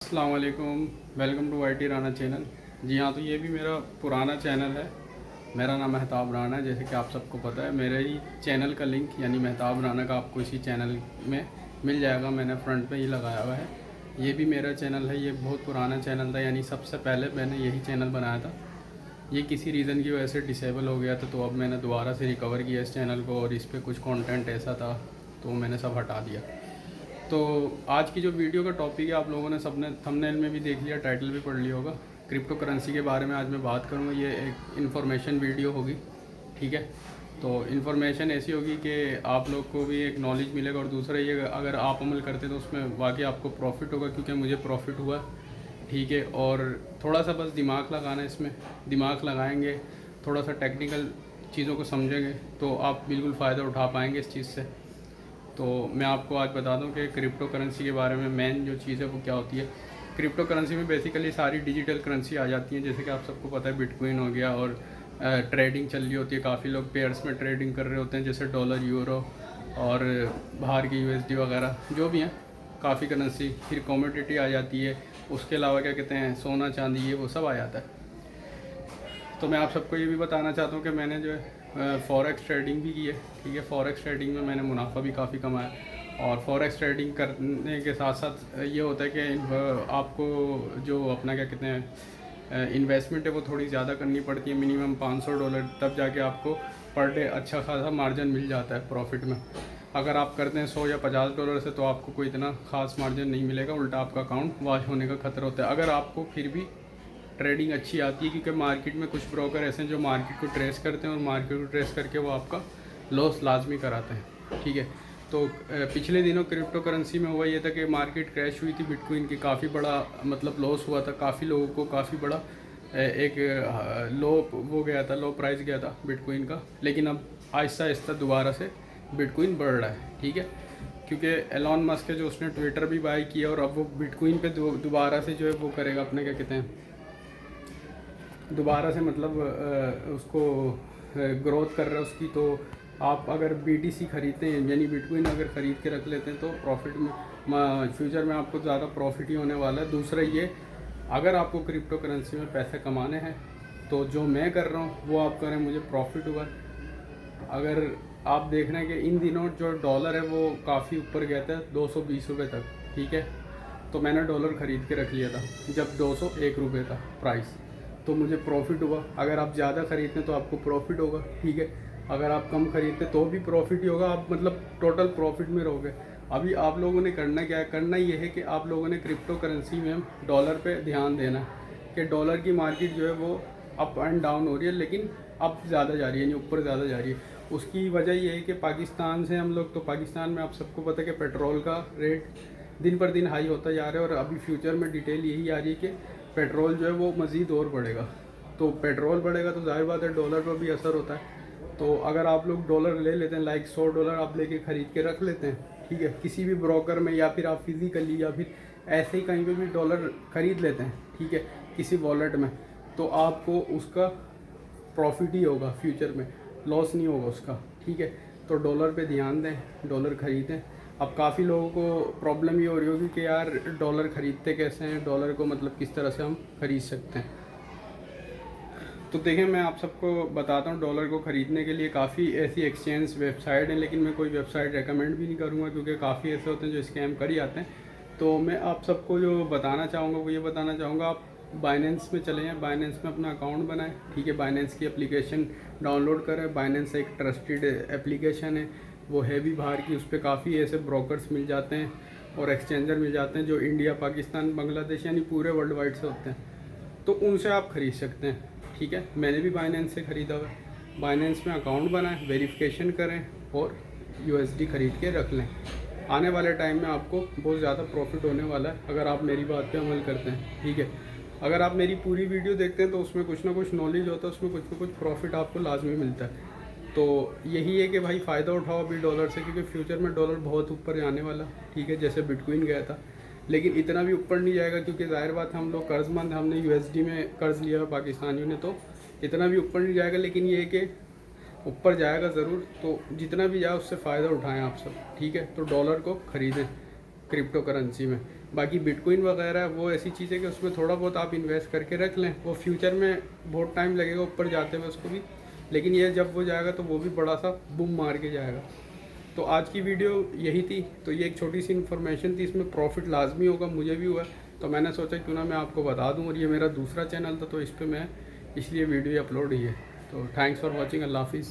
अस्सलाम वालेकुम, welcome to IT Rana channel. जी हाँ, तो ये भी मेरा पुराना चैनल है। मेरा नाम मेहताब राना है। जैसे कि आप सबको पता है, मेरे ही चैनल का लिंक यानी मेहताब राना का आपको इसी चैनल में मिल जाएगा। मैंने फ्रंट पे ही लगाया हुआ है। ये भी मेरा चैनल है। ये बहुत पुराना चैनल था, यानी सबसे पहले मैंने यही चैनल बनाया था। ये किसी रीज़न की वजह से डिसेबल हो गया था, तो अब मैंने दोबारा से रिकवर किया इस चैनल को, और इस पर कुछ कॉन्टेंट ऐसा था तो मैंने सब हटा दिया। तो आज की जो वीडियो का टॉपिक है, आप लोगों ने सबने थंबनेल में भी देख लिया, टाइटल भी पढ़ लिया होगा। क्रिप्टो करेंसी के बारे में आज मैं बात करूँगा। ये एक इन्फॉर्मेशन वीडियो होगी, ठीक है। तो इन्फॉर्मेशन ऐसी होगी कि आप लोग को भी एक नॉलेज मिलेगा, और दूसरा ये, अगर आप अमल करते तो उसमें वाकई आपको प्रॉफिट होगा, क्योंकि मुझे प्रॉफिट हुआ, ठीक है। और थोड़ा सा बस दिमाग लगाना है इसमें, दिमाग लगाएंगे, थोड़ा सा टेक्निकल चीज़ों को समझेंगे तो आप बिल्कुल फ़ायदा उठा पाएंगे इस चीज़ से। तो मैं आपको आज बता दूं कि क्रिप्टो करेंसी के बारे में मेन जो चीज़ है वो क्या होती है। क्रिप्टो करेंसी में बेसिकली सारी डिजिटल करेंसी आ जाती हैं, जैसे कि आप सबको पता है बिटकॉइन हो गया, और ट्रेडिंग चल रही होती है। काफ़ी लोग पेयर्स में ट्रेडिंग कर रहे होते हैं, जैसे डॉलर, यूरो और बाहर की USD वगैरह जो भी हैं, काफ़ी करेंसी। फिर कमोडिटी आ जाती है, उसके अलावा क्या कहते हैं, सोना चांदी, ये वो सब आ जाता है। तो मैं आप सबको ये भी बताना चाहता हूँ कि मैंने जो है फॉरेक्स ट्रेडिंग भी की है, ठीक है। फॉरेक्स ट्रेडिंग में मैंने मुनाफा भी काफ़ी कमाया, और फॉरेक्स ट्रेडिंग करने के साथ साथ ये होता है कि आपको जो अपना क्या कहते हैं इन्वेस्टमेंट है वो थोड़ी ज़्यादा करनी पड़ती है, मिनिमम $500, तब जाके आपको पर डे अच्छा खासा मार्जिन मिल जाता है प्रॉफिट में। अगर आप करते हैं $100 या $50 से, तो आपको कोई इतना खास मार्जिन नहीं मिलेगा, उल्टा आपका अकाउंट वॉश होने का खतरा होता है। अगर आपको फिर भी ट्रेडिंग अच्छी आती है, क्योंकि मार्केट में कुछ ब्रोकर ऐसे हैं जो मार्केट को ट्रेस करते हैं, और मार्केट को ट्रेस करके वो आपका लॉस लाजमी कराते हैं, ठीक है। तो पिछले दिनों क्रिप्टो करेंसी में हुआ ये था कि मार्केट क्रैश हुई थी बिटकॉइन की, काफ़ी बड़ा मतलब लॉस हुआ था, काफ़ी लोगों को काफ़ी बड़ा एक लो वो गया था, लो प्राइस गया था बिटकॉइन का। लेकिन अब आहिस्ता आहिस्ता दोबारा से बिटकॉइन बढ़ रहा है, ठीक है। क्योंकि एलॉन मस्क है जो, उसने ट्विटर भी बाय किया, और अब वो बिटकॉइन पे दोबारा से जो है वो करेगा, अपने क्या कहते हैं, दोबारा से मतलब उसको ग्रोथ कर रहा है उसकी। तो आप अगर BTC खरीदते हैं, यानी बिटकॉइन अगर ख़रीद के रख लेते हैं, तो प्रॉफिट में फ्यूचर में आपको ज़्यादा प्रॉफिट ही होने वाला है। दूसरा ये, अगर आपको क्रिप्टो करेंसी में पैसे कमाने हैं तो जो मैं कर रहा हूँ वो आप करें, मुझे प्रॉफिट हुआ। अगर आप देख रहे हैं कि इन दिनों जो डॉलर है वो काफ़ी ऊपर गया था, 220 रुपये तक, ठीक है। तो मैंने डॉलर ख़रीद के रख लिया था जब 201 रुपये था प्राइस, तो मुझे प्रॉफिट हुआ। अगर आप ज़्यादा ख़रीदते हैं तो आपको प्रॉफिट होगा, ठीक है। अगर आप कम ख़रीदते तो भी प्रॉफिट ही होगा, आप मतलब टोटल प्रॉफिट में रहोगे। अभी आप लोगों ने करना क्या है, करना ये है कि आप लोगों ने क्रिप्टो करेंसी में डॉलर पे ध्यान देना है कि डॉलर की मार्केट जो है वो अप एंड डाउन हो रही है, लेकिन अप ज़्यादा जा रही है, यानी ऊपर ज़्यादा जा रही है। उसकी वजह ये है कि पाकिस्तान से हम लोग, तो पाकिस्तान में आप सबको पता है कि पेट्रोल का रेट दिन पर दिन हाई होता जा रहा है, और अभी फ्यूचर में डिटेल यही आ रही है कि पेट्रोल जो है वो मज़ीद और बढ़ेगा। तो पेट्रोल बढ़ेगा तो जाहिर बात है डॉलर पर भी असर होता है। तो अगर आप लोग डॉलर ले लेते हैं, लाइक $100 आप लेके ख़रीद के रख लेते हैं, ठीक है, किसी भी ब्रोकर में, या फिर आप फिज़िकली, या फिर ऐसे ही कहीं पे भी डॉलर ख़रीद लेते हैं, ठीक है, किसी वॉलेट में, तो आपको उसका प्रॉफिट ही होगा फ्यूचर में, लॉस नहीं होगा उसका, ठीक है। तो डॉलर पे ध्यान दें, डॉलर ख़रीदें। अब काफ़ी लोगों को प्रॉब्लम ये हो रही होगी कि यार डॉलर ख़रीदते कैसे हैं, डॉलर को मतलब किस तरह से हम ख़रीद सकते हैं। तो देखें, मैं आप सबको बताता हूँ, डॉलर को ख़रीदने के लिए काफ़ी ऐसी एक्सचेंज वेबसाइट हैं, लेकिन मैं कोई वेबसाइट रेकमेंड भी नहीं करूँगा, क्योंकि काफ़ी ऐसे होते हैं जो स्कैम कर ही आते हैं। तो मैं आप सबको जो बताना चाहूँगा वो ये बताना चाहूँगा, आप बाइनेंस में चले जाएँ, बाइनेंस में अपना अकाउंट बनाएं, ठीक है। बाइनेंस की एप्लीकेशन डाउनलोड करें। बाइनेंस एक ट्रस्टेड एप्लीकेशन है, वो है भी बाहर की, उस पर काफ़ी ऐसे ब्रोकर्स मिल जाते हैं और एक्सचेंजर मिल जाते हैं जो इंडिया, पाकिस्तान, बांग्लादेश यानी पूरे वर्ल्ड वाइड से होते हैं। तो उनसे आप ख़रीद सकते हैं, ठीक है। मैंने भी बाइनेंस से ख़रीदा हुआ है। बाइनेंस में अकाउंट बनाएं, वेरिफिकेशन करें, और USD ख़रीद के रख लें। आने वाले टाइम में आपको बहुत ज़्यादा प्रॉफिट होने वाला है, अगर आप मेरी बात पे अमल करते हैं, ठीक है। अगर आप मेरी पूरी वीडियो देखते हैं तो उसमें कुछ ना कुछ नॉलेज होता है, उसमें कुछ ना कुछ प्रॉफिट आपको लाजमी मिलता है। तो यही है कि भाई फ़ायदा उठाओ अभी डॉलर से, क्योंकि फ्यूचर में डॉलर बहुत ऊपर जाने वाला, ठीक है। जैसे बिटकॉइन गया था, लेकिन इतना भी ऊपर नहीं जाएगा, क्योंकि ज़ाहिर बात हम लोग कर्जमंद, हमने USD में कर्ज़ लिया है पाकिस्तानियों ने, तो इतना भी ऊपर नहीं जाएगा। लेकिन ये है कि ऊपर जाएगा ज़रूर, तो जितना भी जाए उससे फ़ायदा उठाएं आप सब, ठीक है। तो डॉलर को ख़रीदें क्रिप्टो करेंसी में। बाकी बिटकॉइन वगैरह वो ऐसी चीज़ है कि उसमें थोड़ा बहुत आप इन्वेस्ट करके रख लें, वो फ्यूचर में बहुत टाइम लगेगा ऊपर जाते हुए उसको भी, लेकिन ये जब वो जाएगा तो वो भी बड़ा सा बूम मार के जाएगा। तो आज की वीडियो यही थी। तो ये एक छोटी सी इन्फॉर्मेशन थी, इसमें प्रॉफिट लाजमी होगा, मुझे भी हुआ, तो मैंने सोचा क्यों ना मैं आपको बता दूं। और ये मेरा दूसरा चैनल था तो इस पर मैं इसलिए वीडियो अपलोड ही है। तो थैंक्स फॉर वॉचिंग। अल्लाह हाफिज़।